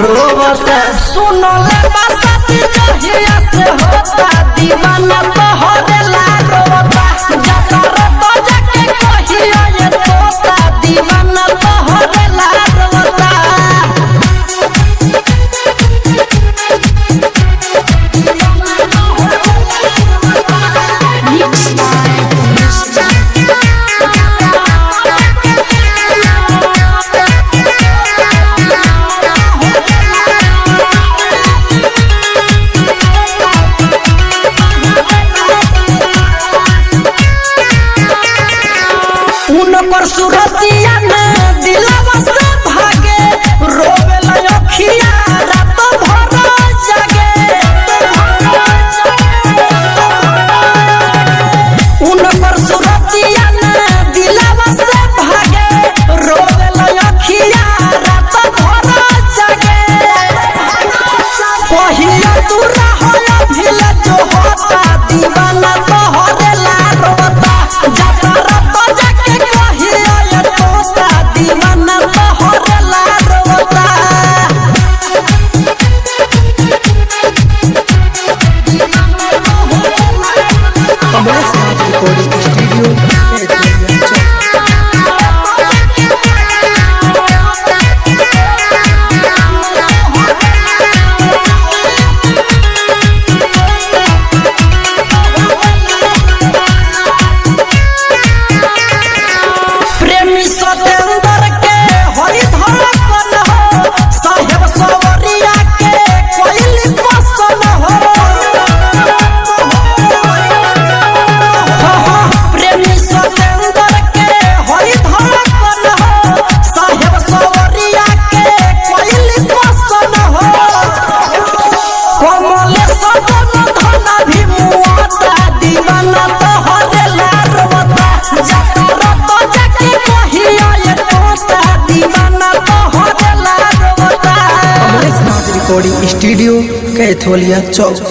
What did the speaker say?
रोवता सुनो ले बसती जहिया से होता दीवाना तोहरे ला रोवता जाता रतो जाके कहिया ये तोता दीवाना तोहरे ला रोवता उनकर सुरतिया में दिलवा से भागे रोवे लखिया रात भर जागे उनकर सुरतिया में दिलवा से भागे रोवे लखिया रात भर जागे पहिया तू रहया भिल जो होता दीवाना तोहरे ला रोता जाता रतो जाके कहिया ये तोता दीवाना तोहरे ला रोता प्रेमी सतेंद्र के हरि धड़कन हो साहेब सवरिया के कोइली पसंद हो प्रेमी सतेंद्र के हरि धड़कन हो साहेब सवरिया के कोइली पसंद हो कमले सदन धन भी मुआता दीवाना तोहरे ला रोता जाता रतो जाके कहिया ये तोता दीवाना तोहरे ला रोता। रिकॉर्डिंग स्टूडियो कैथोलिया चौक।